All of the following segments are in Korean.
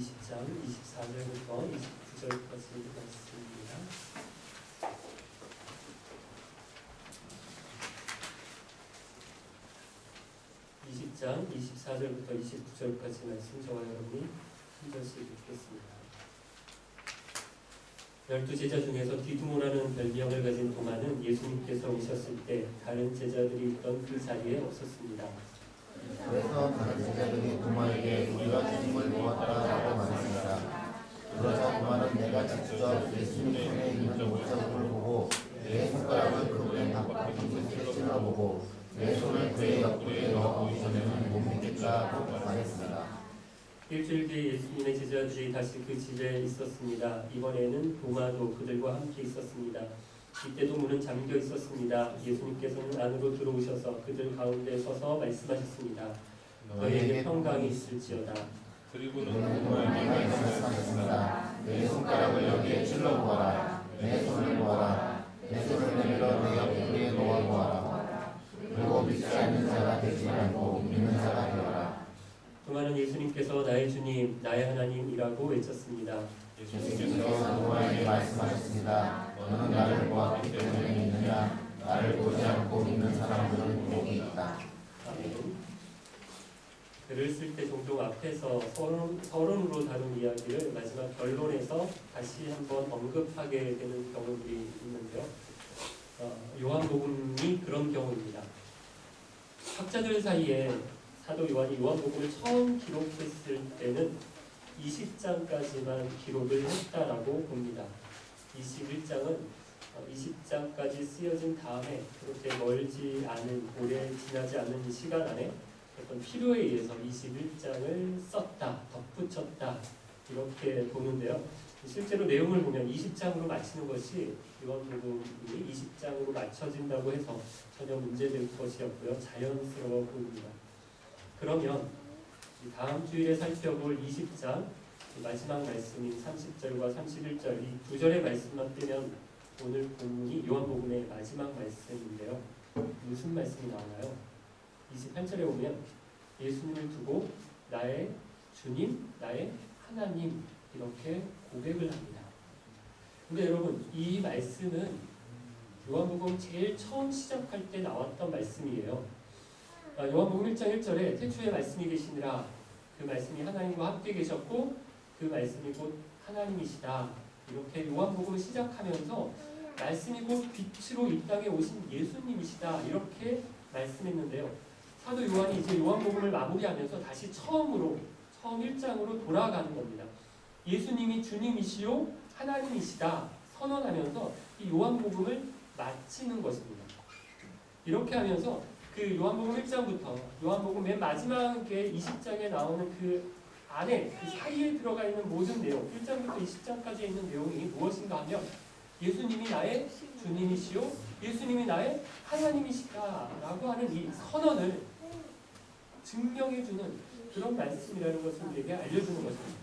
20장 24절부터 29절까지 말씀입니다. 장 24절부터 29절까지 말씀 저와 여러분이 한 절씩 읽겠습니다. 12제자 중에서 디두모라는 별명을 가진 도마는 예수님께서 오셨을 때 다른 제자들이 있던 그 자리에 없었습니다. 그래서 다른 제자들이 도마에게 우리가 주님을 보았다라고 말했습니다. 그러자 도마는 내가 직접 예수님 손에 있는 못자국을 보고 내 손가락을 그분의 바깥쪽에 찔러보고 내 손을 그의 옆구리에 넣어 보이시면 못 믿겠다고 말했습니다. 일주일 뒤에 예수님의 제자들이 다시 그 집에 있었습니다. 이번에는 도마도 그들과 함께 있었습니다. 이때도 문은 잠겨 있었습니다. 예수님께서는 안으로 들어오셔서 그들 가운데 서서 말씀하셨습니다. 너희에게 평강이 있을지어다. 그리고는 도마에게 말씀하셨습니다. 내 손가락을 여기에 찔러보아라. 내 손을 보아라. 내 손을 내밀어 내 옆구리에 넣어보아라. 그리고 믿지 않는 자가 되지 말고 믿는 자가 되어라. 도마는 예수님께서 나의 주님, 나의 하나님이라고 외쳤습니다. 예수님께서 도마에게 말씀하셨습니다. 너는 나를 보았기 때문에 믿느냐? 나를 보지 않고 믿는 사람들은 복이 있다. 아멘. 글을 쓸 때 종종 앞에서 서론으로 다룬 이야기를 마지막 결론에서 다시 한번 언급하게 되는 경우들이 있는데요. 요한복음이 그런 경우입니다. 학자들 사이에 사도 요한이 요한복음을 처음 기록했을 때는 20장까지만 기록을 했다라고 봅니다. 21장은 20장까지 쓰여진 다음에 그렇게 멀지 않은 오래 지나지 않는 시간 안에 어떤 필요에 의해서 21장을 썼다, 덧붙였다 이렇게 보는데요. 실제로 내용을 보면 20장으로 마치는 것이 요한복음이 20장으로 맞춰진다고 해서 전혀 문제될 것이었고요. 자연스러워 보입니다. 그러면 다음 주일에 살펴볼 20장 마지막 말씀인 30절과 31절 이 두 절의 말씀만 뜨면 오늘 본문이 요한복음의 마지막 말씀인데요. 무슨 말씀이 나오나요? 28절에 보면 예수님을 두고 나의 주님, 나의 하나님 이렇게 고백을 합니다. 근데 여러분 이 말씀은 요한복음 제일 처음 시작할 때 나왔던 말씀이에요. 요한복음 1장 1절에 태초에 말씀이 계시니라 그 말씀이 하나님과 함께 계셨고 그 말씀이 곧 하나님이시다. 이렇게 요한복음을 시작하면서 말씀이 곧 빛으로 이 땅에 오신 예수님이시다. 이렇게 말씀했는데요. 사도 요한이 이제 요한복음을 마무리하면서 다시 처음 1장으로 돌아가는 겁니다. 예수님이 주님이시요 하나님이시다 선언하면서 이 요한복음을 마치는 것입니다. 이렇게 하면서 그 요한복음 1장부터 요한복음 맨 마지막에 20장에 나오는 그 안에 그 사이에 들어가 있는 모든 내용 1장부터 20장까지 있는 내용이 무엇인가 하면 예수님이 나의 주님이시요 예수님이 나의 하나님이시다라고 하는 이 선언을 증명해주는 그런 말씀이라는 것을 우리에게 알려주는 것입니다.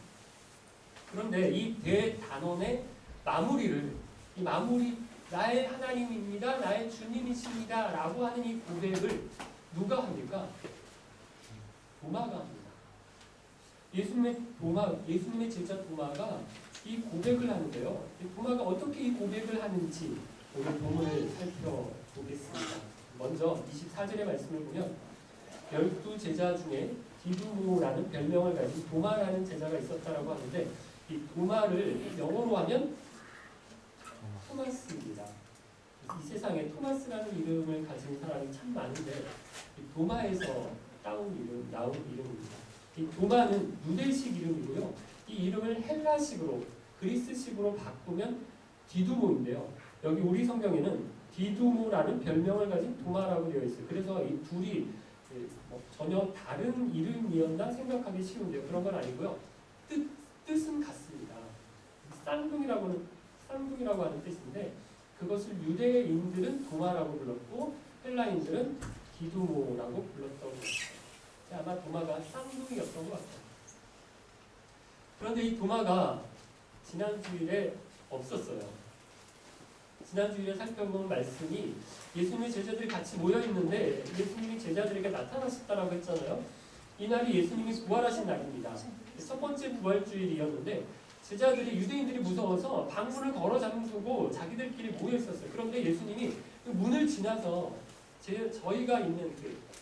그런데 이 대단원의 마무리를 이 마무리 나의 하나님입니다. 나의 주님이십니다. 라고 하는 이 고백을 누가 합니까? 도마가 합니다. 예수님의 제자 도마가 이 고백을 하는데요. 도마가 어떻게 이 고백을 하는지 오늘 본문을 살펴보겠습니다. 먼저 24절의 말씀을 보면 12제자 중에 디두모라는 별명을 가진 도마라는 제자가 있었다라고 하는데 이 도마를 영어로 하면 토마스입니다. 이 세상에 토마스라는 이름을 가진 사람이 참 많은데 도마에서 나온 이름입니다. 이 도마는 유대식 이름이고요. 이 이름을 헬라식으로 그리스식으로 바꾸면 디두모인데요. 여기 우리 성경에는 디두모라는 별명을 가진 도마라고 되어 있어요. 그래서 이 둘이 전혀 다른 이름이었나 생각하기 쉬운데요. 그런 건 아니고요. 뜻은 같습니다. 쌍둥이라고 하는 뜻인데 그것을 유대인들은 도마라고 불렀고 헬라인들은 디두모라고 불렀다고 합니다. 아마 도마가 쌍둥이였던 것 같아요. 그런데 이 도마가 지난주일에 없었어요. 지난주일에 살펴본 말씀이 예수님의 제자들이 같이 모여있는데 예수님이 제자들에게 나타나셨다라고 했잖아요. 이날이 예수님이 부활하신 날입니다. 첫 번째 부활주일이었는데 제자들이 유대인들이 무서워서 방문을 걸어 잠그고 자기들끼리 모여 있었어요. 그런데 예수님이 그 문을 지나서 저희가 있는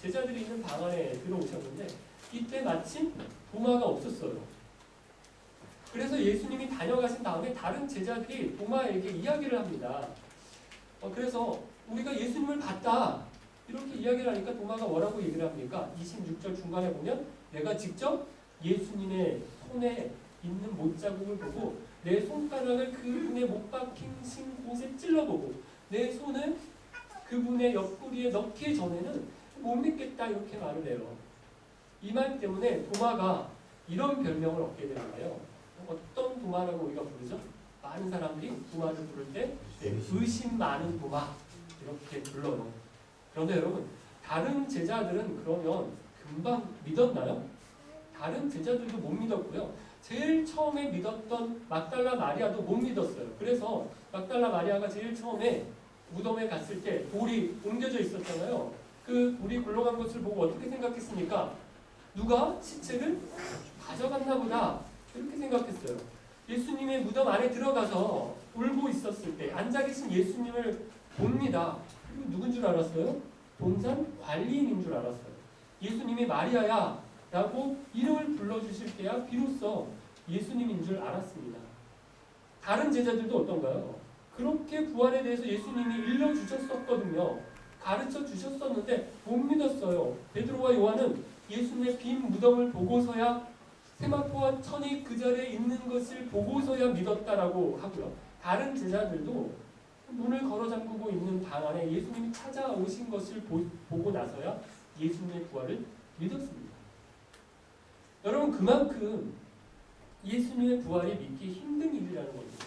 제자들이 있는 방 안에 들어오셨는데 이때 마침 도마가 없었어요. 그래서 예수님이 다녀가신 다음에 다른 제자들이 도마에게 이야기를 합니다. 그래서 우리가 예수님을 봤다 이렇게 이야기를 하니까 도마가 뭐라고 얘기를 합니까? 26절 중간에 보면 내가 직접 예수님의 손에 있는 못자국을 보고 내 손가락을 그분의 못 박힌 곳에 찔러보고 내 손을 그분의 옆구리에 넣기 전에는 못 믿겠다 이렇게 말을 해요. 이 말 때문에 도마가 이런 별명을 얻게 되는데요. 어떤 도마라고 우리가 부르죠? 많은 사람들이 도마를 부를 때 의심 많은 도마 이렇게 불러요. 그런데 여러분 다른 제자들은 그러면 금방 믿었나요? 다른 제자들도 못 믿었고요. 제일 처음에 믿었던 막달라 마리아도 못 믿었어요. 그래서 막달라 마리아가 제일 처음에 무덤에 갔을 때 돌이 옮겨져 있었잖아요. 그 돌이 굴러간 것을 보고 어떻게 생각했습니까? 누가 시체를 가져갔나 보다 이렇게 생각했어요. 예수님의 무덤 안에 들어가서 울고 있었을 때 앉아 계신 예수님을 봅니다. 그리고 누군 줄 알았어요? 동산 관리인인 줄 알았어요. 예수님이 마리아야 라고 이름을 불러주실 때야 비로소 예수님인 줄 알았습니다. 다른 제자들도 어떤가요? 그렇게 부활에 대해서 예수님이 일러주셨었거든요. 가르쳐 주셨었는데 못 믿었어요. 베드로와 요한은 예수님의 빈 무덤을 보고서야 세마포와 천이 그 자리에 있는 것을 보고서야 믿었다라고 하고요. 다른 제자들도 문을 걸어 잠그고 있는 방 안에 예수님이 찾아오신 것을 보고 나서야 예수님의 부활을 믿었습니다. 여러분 그만큼 예수님의 부활이 믿기 힘든 일이라는 겁니다.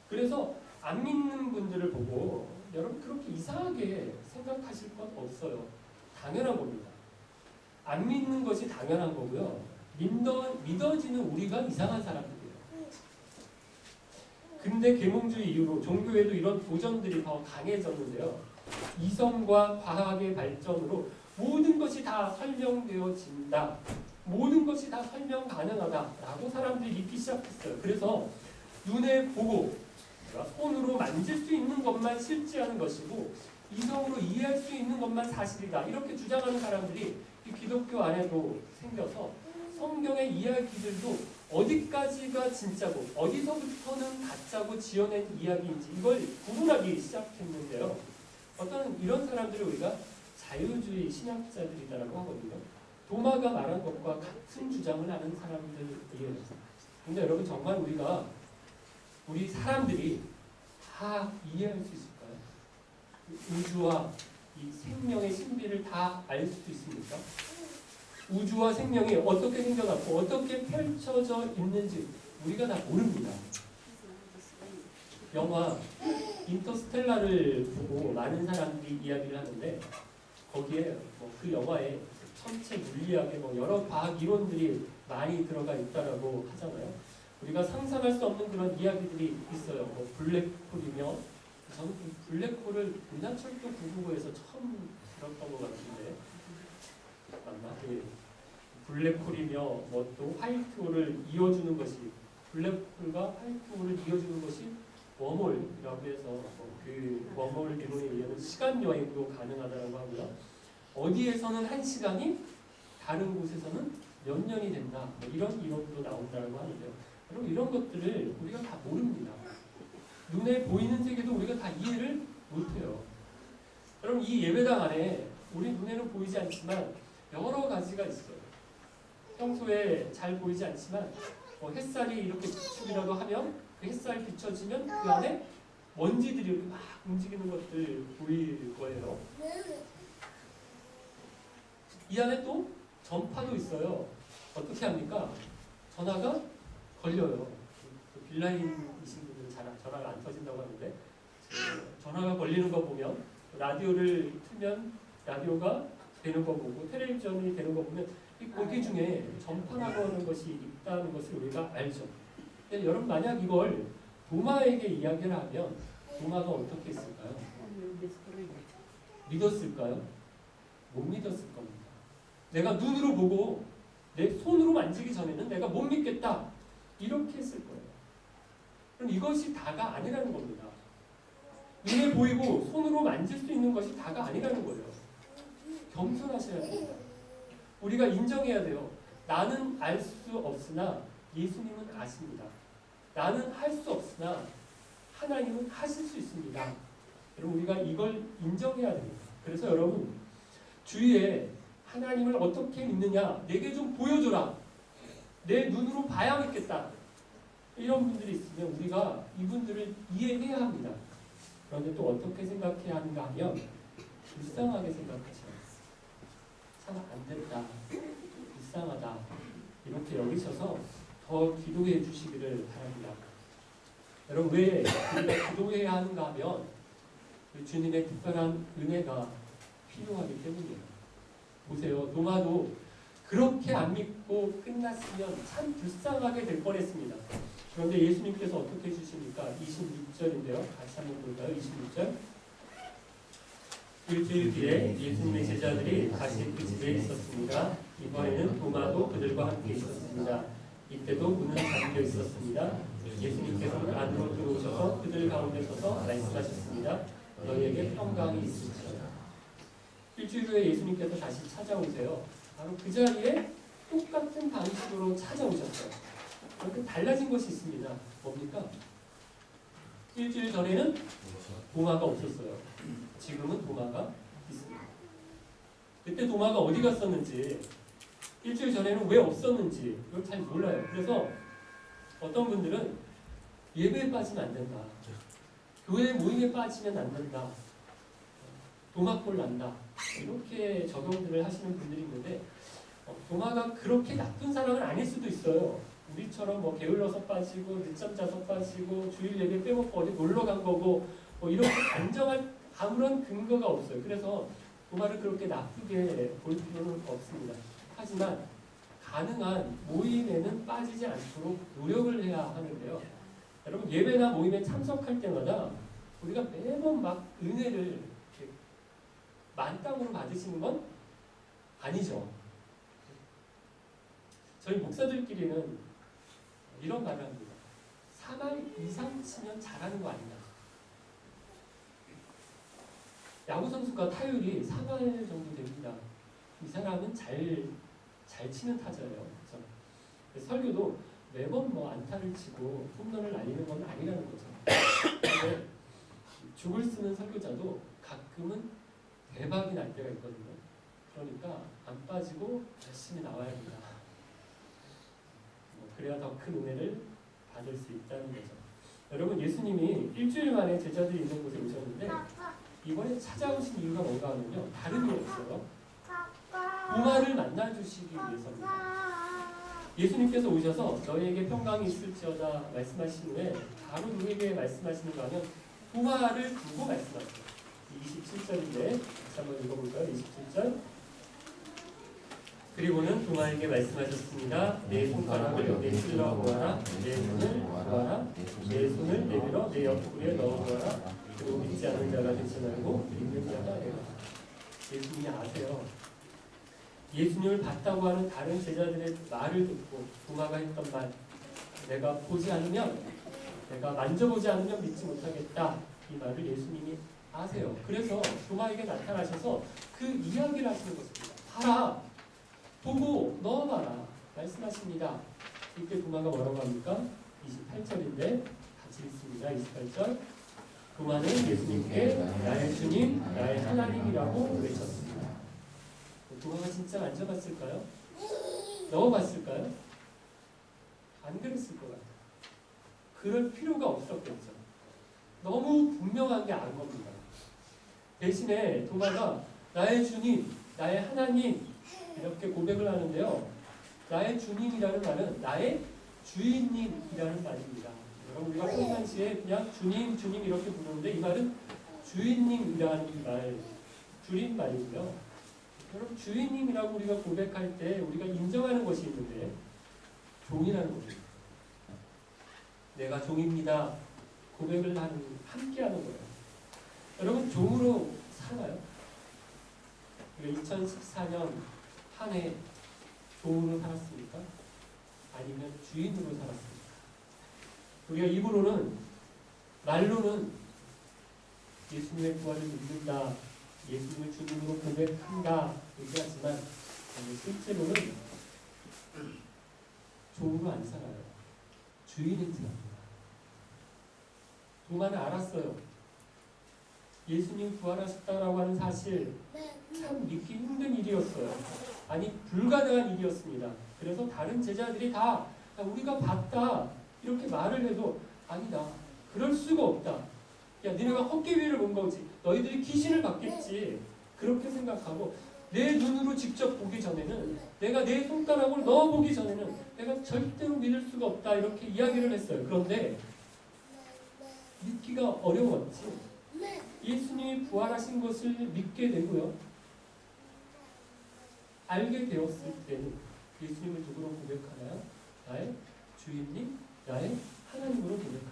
그래서 안 믿는 분들을 보고 여러분 그렇게 이상하게 생각하실 것 없어요. 당연한 겁니다. 안 믿는 것이 당연한 거고요. 믿어지는 우리가 이상한 사람들이에요. 근대 계몽주의 이후로 종교에도 이런 도전들이 더 강해졌는데요. 이성과 과학의 발전으로 모든 것이 다 설명되어진다. 모든 것이 다 설명 가능하다라고 사람들이 믿기 시작했어요. 그래서 눈에 보고 손으로 만질 수 있는 것만 실제하는 것이고 이성으로 이해할 수 있는 것만 사실이다. 이렇게 주장하는 사람들이 이 기독교 안에도 생겨서 성경의 이야기들도 어디까지가 진짜고 어디서부터는 가짜고 지어낸 이야기인지 이걸 구분하기 시작했는데요. 어떤 이런 사람들을 우리가 자유주의 신학자들이라고 하거든요. 도마가 말한 것과 같은 주장을 하는 사람들이에요. 근데 여러분 정말 우리 사람들이 다 이해할 수 있을까요? 우주와 이 생명의 신비를 다 알 수 있습니까? 우주와 생명이 어떻게 생겨났고 어떻게 펼쳐져 있는지 우리가 다 모릅니다. 영화 인터스텔라를 보고 많은 사람들이 이야기를 하는데 거기에 그 영화에 천체 물리학의 여러 과학 이론들이 많이 들어가 있다라고 하잖아요. 우리가 상상할 수 없는 그런 이야기들이 있어요. 블랙홀이며 저는 블랙홀을 은하철도 999에서 처음 들었던 것 같은데 맞나? 블랙홀이며 또 화이트홀을 이어주는 것이 블랙홀과 화이트홀을 이어주는 것이 웜홀이라고 해서 그 웜홀 이론에 의하면 시간 여행도 가능하다고 하고요. 어디에서는 1시간이 다른 곳에서는 몇 년이 된다. 이런 이론도 나온다고 하는데요. 여러분 이런 것들을 우리가 다 모릅니다. 눈에 보이는 세계도 우리가 다 이해를 못해요. 여러분 이 예배당 안에 우리 눈에는 보이지 않지만 여러 가지가 있어요. 평소에 잘 보이지 않지만 햇살이 이렇게 비추기라도 하면 그 햇살 비춰지면 그 안에 먼지들이 이렇게 막 움직이는 것들 보일 거예요. 이 안에 또 전파도 있어요. 어떻게 합니까? 전화가 걸려요. 빌라인이신 분들은 잘 전화가 안 터진다고 하는데 전화가 걸리는 거 보면 라디오를 틀면 라디오가 되는 거 보고 텔레비전이 되는 거 보면 이 거기 중에 전파라고 하는 것이 있다는 것을 우리가 알죠. 근데 여러분 만약 이걸 도마에게 이야기를 하면 도마가 어떻게 했을까요? 믿었을까요? 못 믿었을 겁니다. 내가 눈으로 보고 내 손으로 만지기 전에는 내가 못 믿겠다. 이렇게 했을 거예요. 그럼 이것이 다가 아니라는 겁니다. 눈에 보이고 손으로 만질 수 있는 것이 다가 아니라는 거예요. 겸손하셔야 됩니다. 우리가 인정해야 돼요. 나는 알 수 없으나 예수님은 아십니다. 나는 할 수 없으나 하나님은 하실 수 있습니다. 여러분 우리가 이걸 인정해야 됩니다. 그래서 여러분 주위에 하나님을 어떻게 믿느냐 내게 좀 보여줘라. 내 눈으로 봐야 믿겠다. 이런 분들이 있으면 우리가 이분들을 이해해야 합니다. 그런데 또 어떻게 생각해야 하는가 하면 불쌍하게 생각하셔야 합니다. 참 안됐다. 불쌍하다. 이렇게 여기셔서 더 기도해 주시기를 바랍니다. 여러분 왜 우리가 기도해야 하는가 하면 주님의 특별한 은혜가 필요하기 때문이에요. 보세요. 도마도 그렇게 안 믿고 끝났으면 참 불쌍하게 될 뻔했습니다. 그런데 예수님께서 어떻게 해주십니까? 26절인데요. 같이 한번 볼까요? 26절. 일주일 뒤에 예수님의 제자들이 다시 그 집에 있었습니다. 이번에는 도마도 그들과 함께 있었습니다. 이때도 문은 잠겨 있었습니다. 예수님께서는 안으로 들어오셔서 그들 가운데 서서 말씀하셨습니다. 너희에게 평강이 있을지어다. 일주일 후에 예수님께서 다시 찾아오세요. 바로 그 자리에 똑같은 방식으로 찾아오셨어요. 그런데 달라진 것이 있습니다. 뭡니까? 일주일 전에는 도마가 없었어요. 지금은 도마가 있습니다. 그때 도마가 어디 갔었는지, 일주일 전에는 왜 없었는지 이걸 잘 몰라요. 그래서 어떤 분들은 예배에 빠지면 안 된다. 교회 모임에 빠지면 안 된다. 도마골 난다. 이렇게 적용들을 하시는 분들이 있는데 도마가 그렇게 나쁜 사람은 아닐 수도 있어요. 우리처럼 뭐 게을러서 빠지고 늦잠 자서 빠지고 주일 예배 빼먹고 어디 놀러 간 거고 뭐 이렇게 단정할 아무런 근거가 없어요. 그래서 도마를 그렇게 나쁘게 볼 필요는 없습니다. 하지만 가능한 모임에는 빠지지 않도록 노력을 해야 하는데요. 여러분 예배나 모임에 참석할 때마다 우리가 매번 막 은혜를 이렇게 만땅으로 받으시는 건 아니죠. 저희 목사들끼리는 이런 말을 합니다. 3할 이상 치면 잘하는 거 아닌가. 야구 선수가 타율이 3할 정도 됩니다. 이 사람은 잘 치는 타자예요. 그렇죠? 설교도 매번 뭐 안타를 치고 홈런을 날리는 건 아니라는 거죠. 근데 죽을 쓰는 설교자도 가끔은 대박이 날 때가 있거든요. 그러니까 안 빠지고 열심히 나와야 된다. 그래야 더 큰 은혜를 받을 수 있다는 거죠. 여러분 예수님이 일주일 만에 제자들이 있는 곳에 오셨는데 이번에 찾아오신 이유가 뭔가 하면요. 다름이 없어요. 도마를 만나주시기 위해서입니다. 예수님께서 오셔서 너희에게 평강이 있을지어다 말씀하신 후에 바로 누구에게 말씀하시는가 하면 도마를 두고 말씀하세요. 27절인데 다시 한번 읽어볼까요? 27절. 그리고는 도마에게 말씀하셨습니다. 내 손가락을 내 찔러 보아라. 내 손을 보아라. 내 손을 내밀어 내 옆구리에 넣어 보아라. 그리고 믿지 않는 자가 되지 말고 믿는 자가 되라. 예수님이 아세요. 예수님을 봤다고 하는 다른 제자들의 말을 듣고 도마가 했던 말, 내가 보지 않으면, 내가 만져보지 않으면 믿지 못하겠다. 이 말을 예수님이 아세요. 그래서 도마에게 나타나셔서 그 이야기를 하시는 것입니다. 봐라. 보고 넣어봐라. 말씀하십니다. 이때 도마가 뭐라고 합니까? 28절인데 같이 읽습니다. 28절. 도마는 예수님께 나의 주님, 나의 하나님이라고 외쳤습니다. 도마가 진짜 만져봤을까요? 넣어봤을까요? 안 그랬을 것 같아요. 그럴 필요가 없었겠죠. 너무 분명한 게 아는 겁니다. 대신에 도마가 나의 주님, 나의 하나님 이렇게 고백을 하는데요. 나의 주님이라는 말은 나의 주인님이라는 말입니다. 여러분 우리가 평상시에 그냥 주님, 주님 이렇게 부르는데 이 말은 주인님이라는 말, 줄임말이고요. 여러분 주인님이라고 우리가 고백할 때 우리가 인정하는 것이 있는데 종이라는 겁니다. 내가 종입니다. 고백을 함께하는 거예요. 여러분 종으로 사나요? 2014년 한 해 종으로 살았습니까? 아니면 주인으로 살았습니까? 우리가 입으로는, 말로는 예수님의 부활을 믿는다, 예수님을 주님으로 고백한다 얘기하지만 실제로는 종으로 안 살아요. 주인인 사람입니다. 도마는 알았어요. 예수님 부활하셨다라고 하는 사실 참 믿기 힘든 일이었어요. 아니 불가능한 일이었습니다. 그래서 다른 제자들이 다 우리가 봤다 이렇게 말을 해도 아니다, 그럴 수가 없다, 야 니네가 헛개비를 본 거지, 너희들이 귀신을 봤겠지, 그렇게 생각하고 내 눈으로 직접 보기 전에는, 내가 내 손가락으로 넣어보기 전에는 내가 절대로 믿을 수가 없다 이렇게 이야기를 했어요. 그런데 믿기가 어려웠지. 예수님이 부활하신 것을 믿게 되고요, 알게 되었을 때는 예수님을 누구로 고백하나요? 나의 주인님, 나의 하나님으로 고백합니다.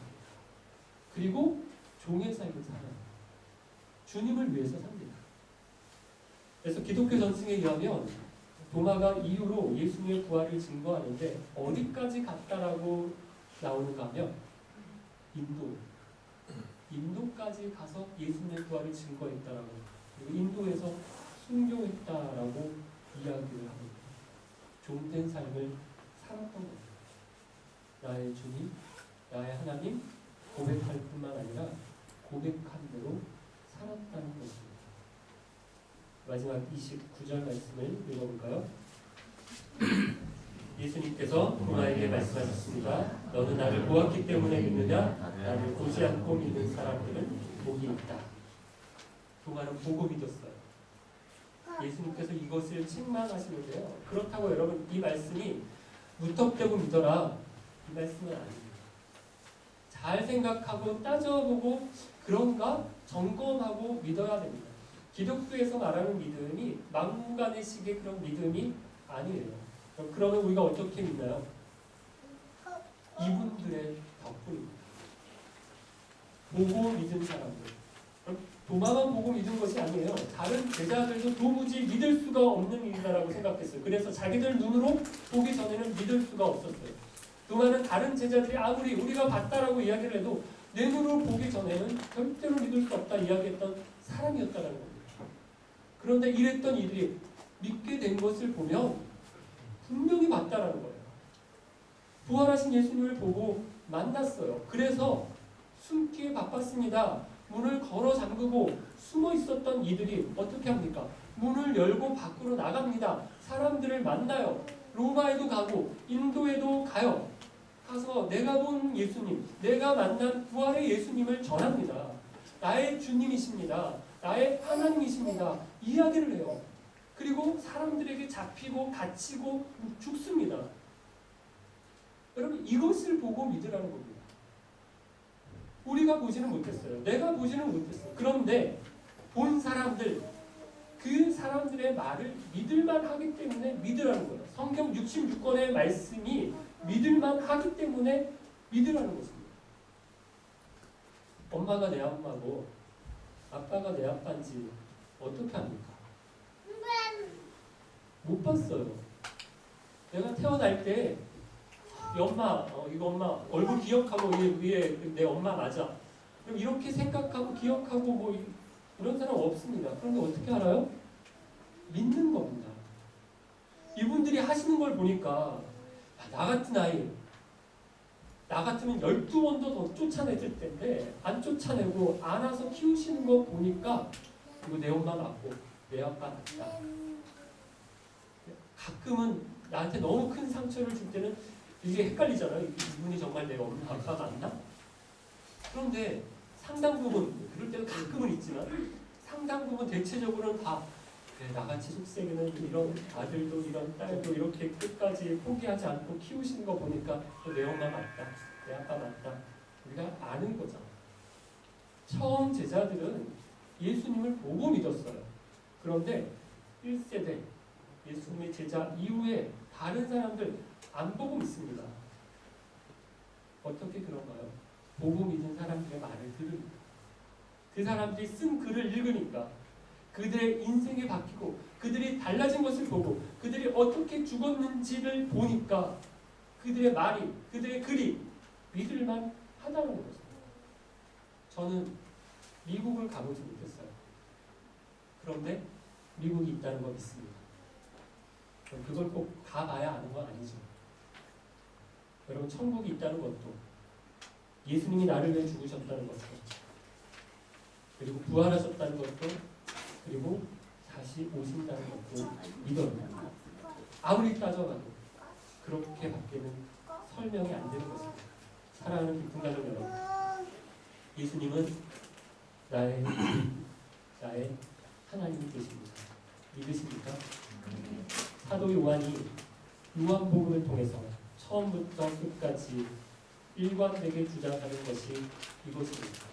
그리고 종의 삶을 살아요. 주님을 위해서 삽니다. 그래서 기독교 전승에 의하면 도마가 이후로 예수님의 부활을 증거하는데 어디까지 갔다라고 나오는가 하면 인도까지 가서 예수님의 부활을 증거했다라고, 그리고 인도에서 순교했다라고 이야기를 합니다. 종된 삶을 살았던 겁니다. 나의 주님, 나의 하나님 고백할 뿐만 아니라 고백한 대로 살았다는 것입니다. 마지막 29절 말씀을 읽어볼까요? 예수님께서 도마에게 말씀하셨습니다. 너는 나를 보았기 때문에 믿느냐? 나를 보지 않고 믿는 사람들은 복이 있다. 도마는 보고 믿었어요. 예수님께서 이것을 책망하시는데요, 그렇다고 여러분 이 말씀이 무턱대고 믿어라 이 말씀은 아닙니다. 잘 생각하고 따져보고 그런가 점검하고 믿어야 됩니다. 기독교에서 말하는 믿음이 막무가내식의 그런 믿음이 아니에요. 그러면 우리가 어떻게 믿나요? 이분들의 덕분입니다. 보고 믿은 사람들, 도마만 보고 믿은 것이 아니에요. 다른 제자들도 도무지 믿을 수가 없는 일이라고 생각했어요. 그래서 자기들 눈으로 보기 전에는 믿을 수가 없었어요. 도마는 다른 제자들이 아무리 우리가 봤다라고 이야기를 해도 내 눈으로 보기 전에는 절대로 믿을 수 없다 이야기했던 사람이었다는 겁니다. 그런데 이랬던 이들이 믿게 된 것을 보면 분명히 맞다라는 거예요. 부활하신 예수님을 보고 만났어요. 그래서 숨기에 바빴습니다. 문을 걸어 잠그고 숨어 있었던 이들이 어떻게 합니까? 문을 열고 밖으로 나갑니다. 사람들을 만나요. 로마에도 가고 인도에도 가요. 가서 내가 본 예수님, 내가 만난 부활의 예수님을 전합니다. 나의 주님이십니다. 나의 하나님이십니다. 이야기를 해요. 그리고 사람들에게 잡히고 갇히고 죽습니다. 여러분 이것을 보고 믿으라는 겁니다. 우리가 보지는 못했어요. 내가 보지는 못했어요. 그런데 본 사람들, 그 사람들의 말을 믿을만 하기 때문에 믿으라는 거예요. 성경 66권의 말씀이 믿을만 하기 때문에 믿으라는 것입니다. 엄마가 내 엄마고 아빠가 내 아빠인지 어떻게 합니까? 못 봤어요. 내가 태어날 때 이 엄마, 이거 엄마 얼굴 기억하고 위에 내 엄마 맞아. 그럼 이렇게 생각하고 기억하고 뭐 이런 사람 없습니다. 그런데 어떻게 알아요? 믿는 겁니다. 이분들이 하시는 걸 보니까 나 같은 아이, 나 같으면 12번도 더 쫓아냈을 텐데 안 쫓아내고 안아서 키우시는 거 보니까 이거 내 엄마 맞고 내 아빠 맞다. 가끔은 나한테 너무 큰 상처를 줄 때는 이게 헷갈리잖아요. 이분이 정말 내 엄마 아빠 맞나? 그런데 상당 부분, 그럴 때도 가끔은 있지만 상당 부분 대체적으로는 다 그래, 나같이 속세기는 이런 아들도 이런 딸도 이렇게 끝까지 포기하지 않고 키우시는 거 보니까 내 엄마 맞다, 내 아빠 맞다, 우리가 아는 거잖아. 처음 제자들은 예수님을 보고 믿었어요. 그런데 1세대 예수님의 제자 이후에 다른 사람들 안 보고 믿습니다. 어떻게 그런가요? 보고 믿은 사람들의 말을 들으니까, 그 사람들이 쓴 글을 읽으니까, 그들의 인생이 바뀌고 그들이 달라진 것을 보고 그들이 어떻게 죽었는지를 보니까 그들의 말이, 그들의 글이 믿을만 하다는 거죠. 저는 미국을 가보지 못했어요. 그런데 미국이 있다는 거 믿습니다. 그걸 꼭 가봐야 아는 건 아니죠. 여러분, 천국이 있다는 것도, 예수님이 나를 위해 죽으셨다는 것도, 그리고 부활하셨다는 것도, 그리고 다시 오신다는 것도 믿어요. 아무리 따져봐도 그렇게 밖에는 설명이 안 되는 것입니다. 사랑하는 기쁜 가족 여러분, 예수님은 나의 하나님이 되십니다. 믿으십니까? 사도 요한이 요한복음을 통해서 처음부터 끝까지 일관되게 주장하는 것이 이것입니다.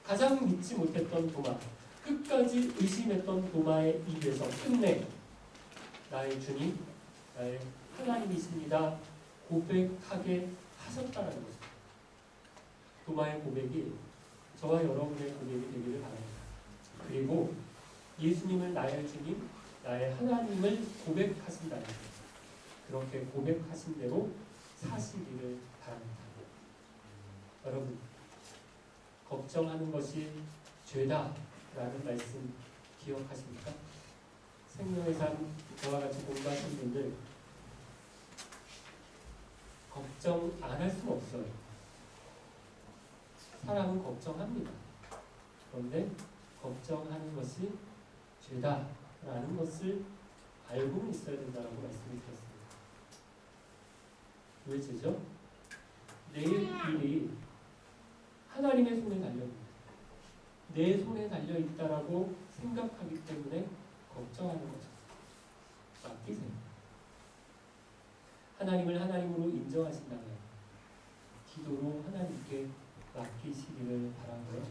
가장 믿지 못했던 도마, 끝까지 의심했던 도마의 입에서 끝내 나의 주님, 나의 하나님이십니다 고백하게 하셨다는 것입니다. 도마의 고백이 저와 여러분의 고백이 되기를 바랍니다. 그리고 예수님을 나의 주님, 나의 하나님을 고백하신다는 것, 그렇게 고백하신 대로 사시기를 바랍니다. 여러분, 걱정하는 것이 죄다라는 말씀 기억하십니까? 생명의 삶 저와 같이 공부하신 분들 걱정 안 할 수는 없어요. 사람은 걱정합니다. 그런데 걱정하는 것이 죄다라는 것을 알고는 있어야 된다고 말씀을 드렸습니다. 왜 죄죠? 내일 일이 하나님의 손에 달려있습니다. 내 손에 달려있다라고 생각하기 때문에 걱정하는 거죠. 맡기세요. 하나님을 하나님으로 인정하신다면 기도로 하나님께 맡기시기를 바라고요.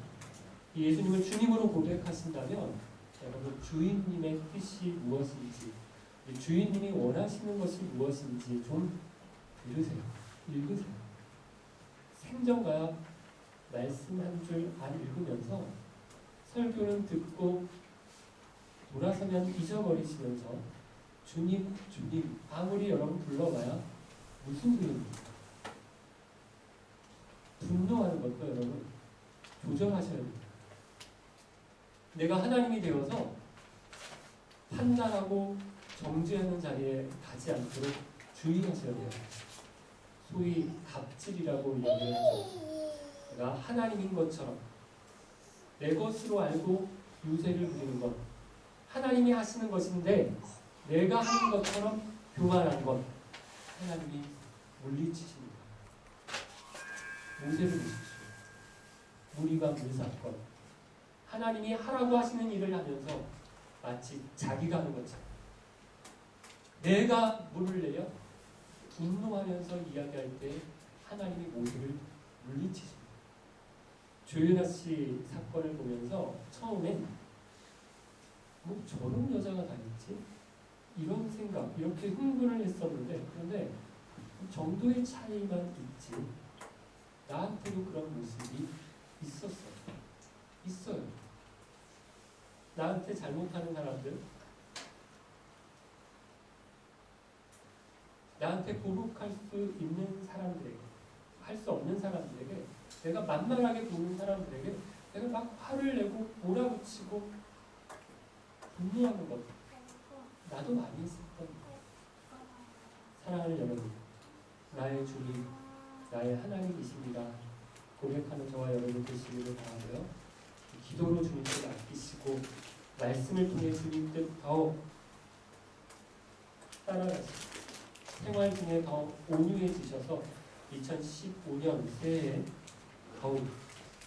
예수님을 주님으로 고백하신다면 여러분, 주인님의 뜻이 무엇인지, 주인님이 원하시는 것이 무엇인지 좀 들으세요. 읽으세요. 생전과 말씀 한 줄 안 읽으면서 설교는 듣고 돌아서면 잊어버리시면서 주님, 주님 아무리 여러분 불러봐야 무슨 소리입니까? 분노하는 것도 여러분 조절하셔야 됩니다. 내가 하나님이 되어서 판단하고 정죄하는 자리에 가지 않도록 주의하셔야 돼요. 소위 갑질이라고 이야기를 하죠. 내가 하나님인 것처럼 내 것으로 알고 유세를 부리는 것, 하나님이 하시는 것인데 내가 하는 것처럼 교만한 것, 하나님이 물리치십니다. 모세를 보십시오. 무리가 물사건, 하나님이 하라고 하시는 일을 하면서 마치 자기가 하는 것처럼 내가 물을 내려 분노하면서 이야기할 때 하나님이 모세를 물리치십니다. 조윤아 씨 사건을 보면서 처음엔 뭐 저런 여자가 다 있지? 이런 생각, 이렇게 흥분을 했었는데, 그런데 정도의 차이만 있지 나한테도 그런 모습이 있어요. 나한테 잘못하는 사람들, 나한테 고룩할 수 있는 사람들에게, 할 수 없는 사람들에게, 내가 만만하게 보는 사람들에게 내가 막 화를 내고 몰아붙이고 분노하는 것, 나도 많이 했었던 것. 사랑하는 여러분, 나의 주님, 나의 하나님이십니다 고백하는 저와 여러분 되시기를 바라고요. 기도로 주님께 맡기시고 말씀을 통해 주님 뜻 더 따라가시고 생활 중에 더 온유해지셔서 2015년 새해에 더욱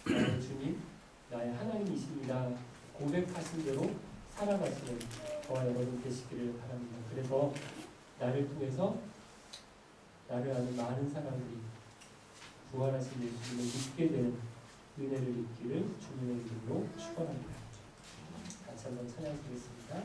나의 주님, 나의 하나님이십니다 고백하신 대로 살아가시는 저와 여러분 되시기를 바랍니다. 그래서 나를 통해서 나를 아는 많은 사람들이 부활하신 예수님을 믿게 되는 은혜를 입기를 주님의 이름으로 축원합니다. 같이 한번 찬양드리겠습니다.